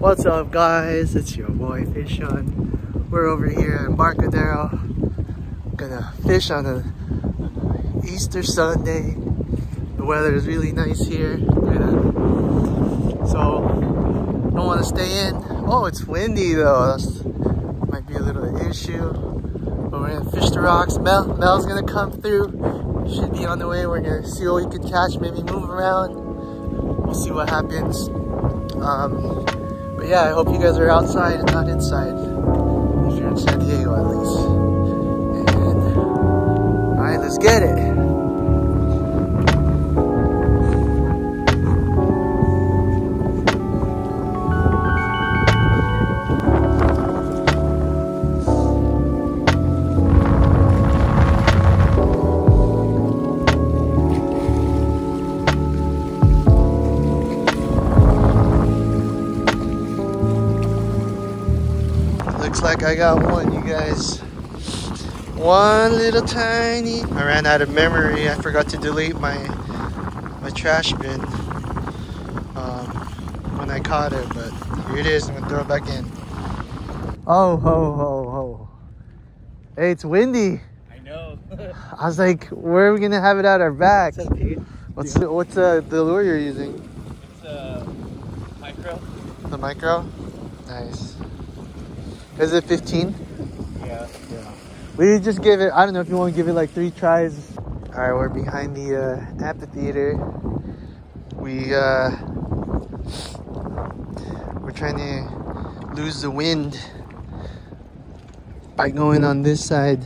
What's up, guys? It's your boy Fishon. We're over here at Embarcadero. Gonna fish on a Easter Sunday. The weather is really nice here. So don't want to stay in. Oh, it's windy though. That's might be a little issue. But we're gonna fish the rocks. Mel's gonna come through. Should be on the way. We're gonna see what we can catch. Maybe move around. We'll see what happens. But yeah, I hope you guys are outside and not inside. If you're in San Diego, at least. And all right, let's get it. Looks like I got one, you guys. One little tiny. I ran out of memory. I forgot to delete my trash bin when I caught it, but here it is. I'm gonna throw it back in. Oh, ho, ho, ho. Hey, it's windy. I know. I was like, where are we gonna have it at our back? What's the lure you're using? It's a micro. The micro? Nice. Is it 15? Yeah. We just give it, I don't know if you want to give it like 3 tries. All right, we're behind the amphitheater. We're trying to lose the wind by going on this side.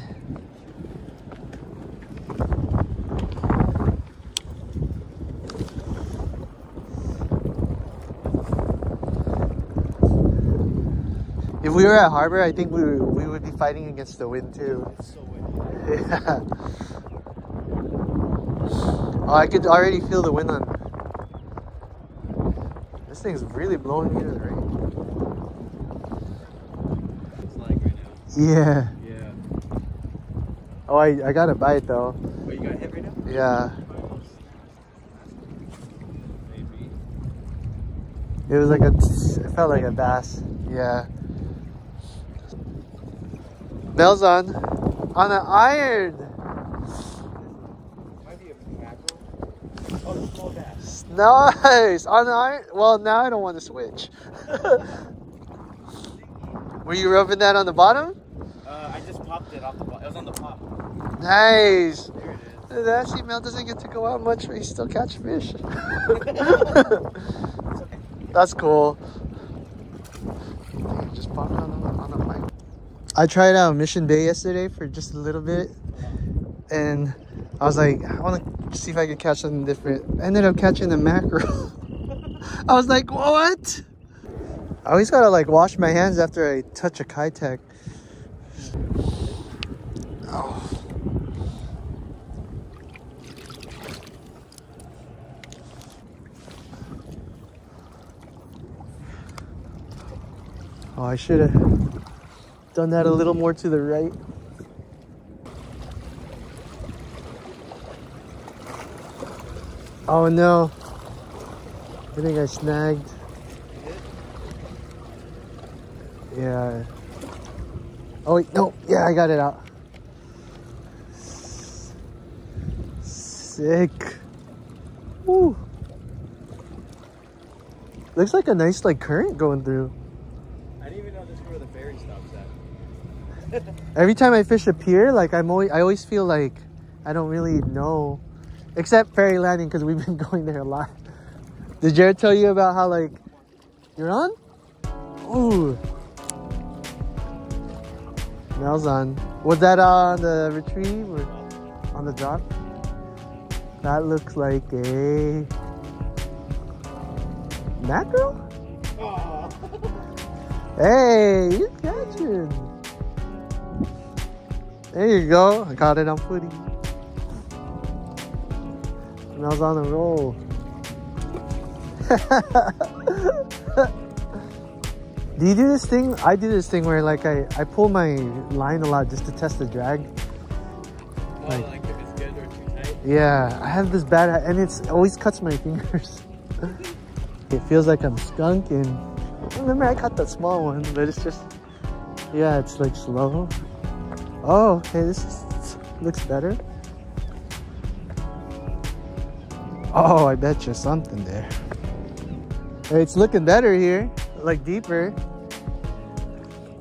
If we were at harbor, I think we would be fighting against the wind too. It's so windy. Yeah. Oh, I could already feel the wind on. This thing's really blowing me to the right. It's like right now. Yeah. Yeah. Oh, I got a bite though. Oh, you got hit right now? Yeah. Maybe. It was like it felt like a bass. Yeah. Mel's on an iron. Might be a mackerel. Oh, it's a small bass. Nice on the iron. Well, now I don't want to switch. Were you rubbing that on the bottom? I just popped it off the bottom. It was on the pop. Nice. There it is. Actually, Mel doesn't get to go out much, but he still catch fish. That's cool. Just pop it on the mic. I tried out Mission Bay yesterday for just a little bit, and I was like, I want to see if I could catch something different. I ended up catching a mackerel. I was like, what? I always gotta like wash my hands after I touch a Keitech. Oh. Oh, I should have done that a little more to the right. Oh no. I think I snagged. Yeah. Oh wait, no. Yeah, I got it out. Sick. Woo. Looks like a nice like current going through. I didn't even know this is where the ferry stops at. Every time I fish a pier, like I always feel like I don't really know, except ferry landing because we've been going there a lot. Did Jared tell you about how like you're on? Ooh, Mel's on. Was that on the retrieve or on the drop? That looks like a mackerel. Aww. Hey, you're catching. There you go. I got it on footy. And I was on the roll. Do you do this thing? I do this thing where like I pull my line a lot just to test the drag. Oh, like if it's good or too tight? Yeah, I have this bad, and it always cuts my fingers. It feels like I'm skunking. Remember, I caught that small one, but it's just, yeah, it's like slow. Oh, okay, looks better. Oh, I bet you something there. Hey, it's looking better here, like deeper.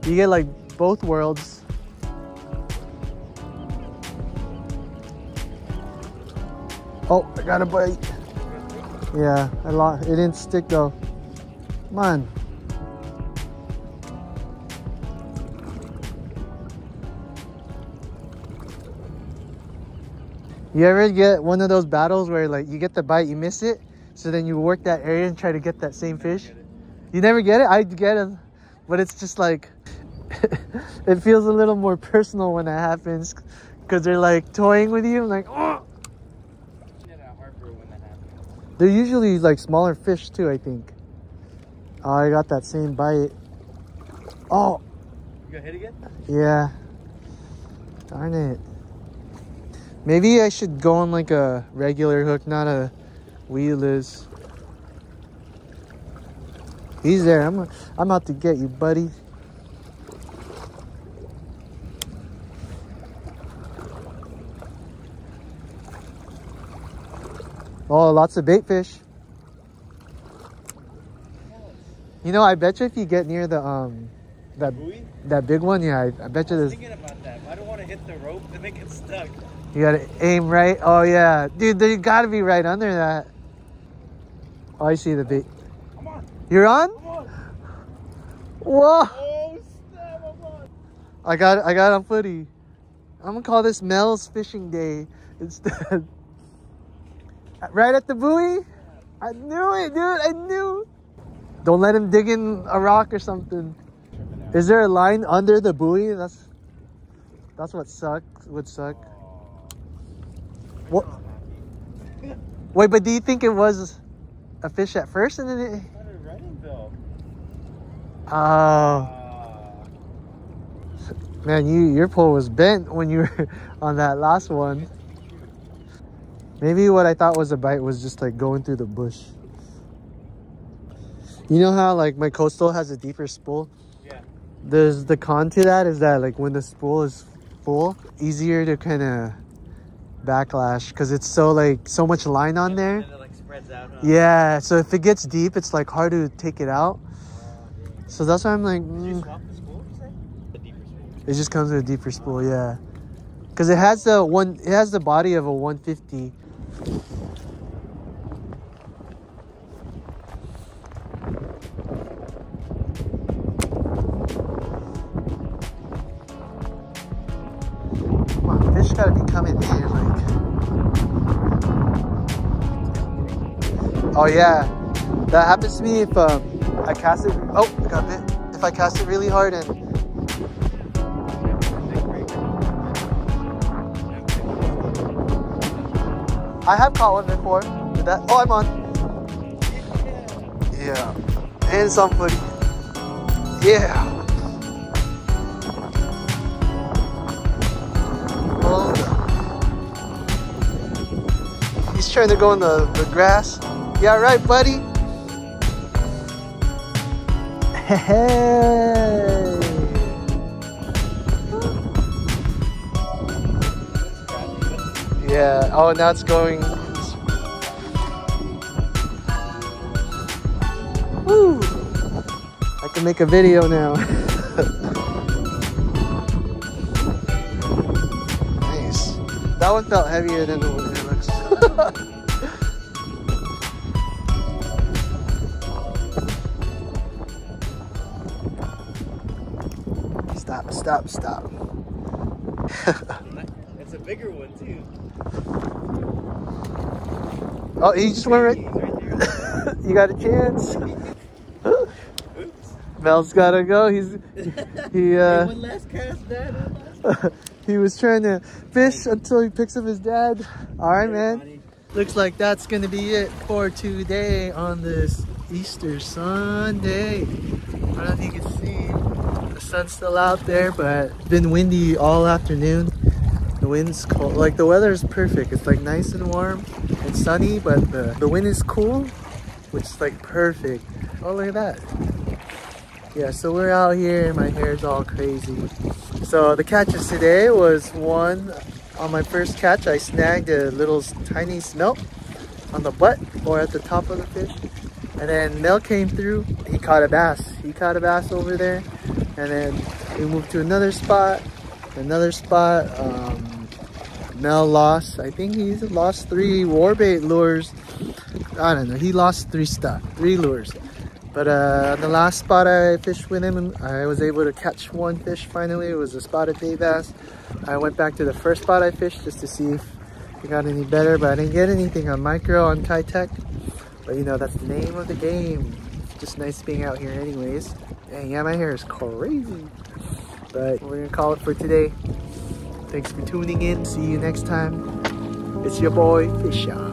You get like both worlds. Oh, I got a bite. Yeah, I lost. It didn't stick though. Come on. You ever get one of those battles where like you get the bite, you miss it, so then you work that area and try to get that same fish? You never get it? I get it, but it's just like, it feels a little more personal when that happens, because they're like toying with you. I'm like, oh! They're usually like smaller fish too, I think. Oh, I got that same bite. Oh! You got hit again? Yeah. Darn it. Maybe I should go on like a regular hook, not a weedless. He's there. I'm out to get you, buddy. Oh, lots of bait fish. You know, I bet you if you get near the that big one, yeah, I bet you there's. Thinking about that. I don't want to hit the rope and then get stuck. You gotta aim right. Oh yeah, dude, you gotta be right under that. Oh, I see the bait. Come on. You're on? Come on. Whoa! Oh snap! I'm on. I got on footy. I'm gonna call this Mel's fishing day instead. Right at the buoy? I knew it, dude. I knew. Don't let him dig in a rock or something. Is there a line under the buoy? That's what would suck. What? Wait, but do you think it was a fish at first and then it? Oh. Man, your pole was bent when you were on that last one. Maybe what I thought was a bite was just like going through the bush. You know how like my coastal has a deeper spool? Yeah. There's the con to that is that like when the spool is full, easier to kind of backlash because it's so much line on there. And it like spreads out, huh? Yeah, so if it gets deep, it's like hard to take it out. So that's why I'm like, Did you swap the spool, you say? The deeper spool. It just comes with a deeper spool, yeah. Because it has the body of a 150. Come on, fish gotta be coming here, like. Oh yeah, that happens to me if I cast it. Oh, I got bit. If I cast it really hard and. I have caught one before with that. Oh, I'm on. Yeah. And some footy. Yeah. Oh. He's trying to go in the grass. Yeah, right, buddy. Hey. Yeah. Oh, now it's going. Woo! I can make a video now. Nice. That one felt heavier than the one it looks. Stop. It's a bigger one too. Oh, he just went right. You got a chance. Mel's gotta go. He one last cast, Dad. he was trying to fish until he picks up his dad. All right, man. Looks like that's gonna be it for today on this Easter Sunday. I don't know if you can see the sun's still out there, but it's been windy all afternoon. The wind's cold. Like the weather is perfect. It's like nice and warm and sunny, but the wind is cool, which is like perfect. Oh, look at that. Yeah, so we're out here and my hair's all crazy. So the catches today was one, on my first catch I snagged a little tiny smelt on the butt or at the top of the fish. And then Mel came through, he caught a bass. He caught a bass over there. And then we moved to another spot. Mel lost, I think he's lost 3 warbait lures. I don't know, he lost 3 lures. But on the last spot I fished with him, I was able to catch 1 fish finally. It was a spotted day bass. I went back to the first spot I fished just to see if it got any better, but I didn't get anything on micro on Keitech. But you know, that's the name of the game. It's just nice being out here anyways. And yeah, my hair is crazy. But we're gonna call it for today. Thanks for tuning in. See you next time. It's your boy, Fisher.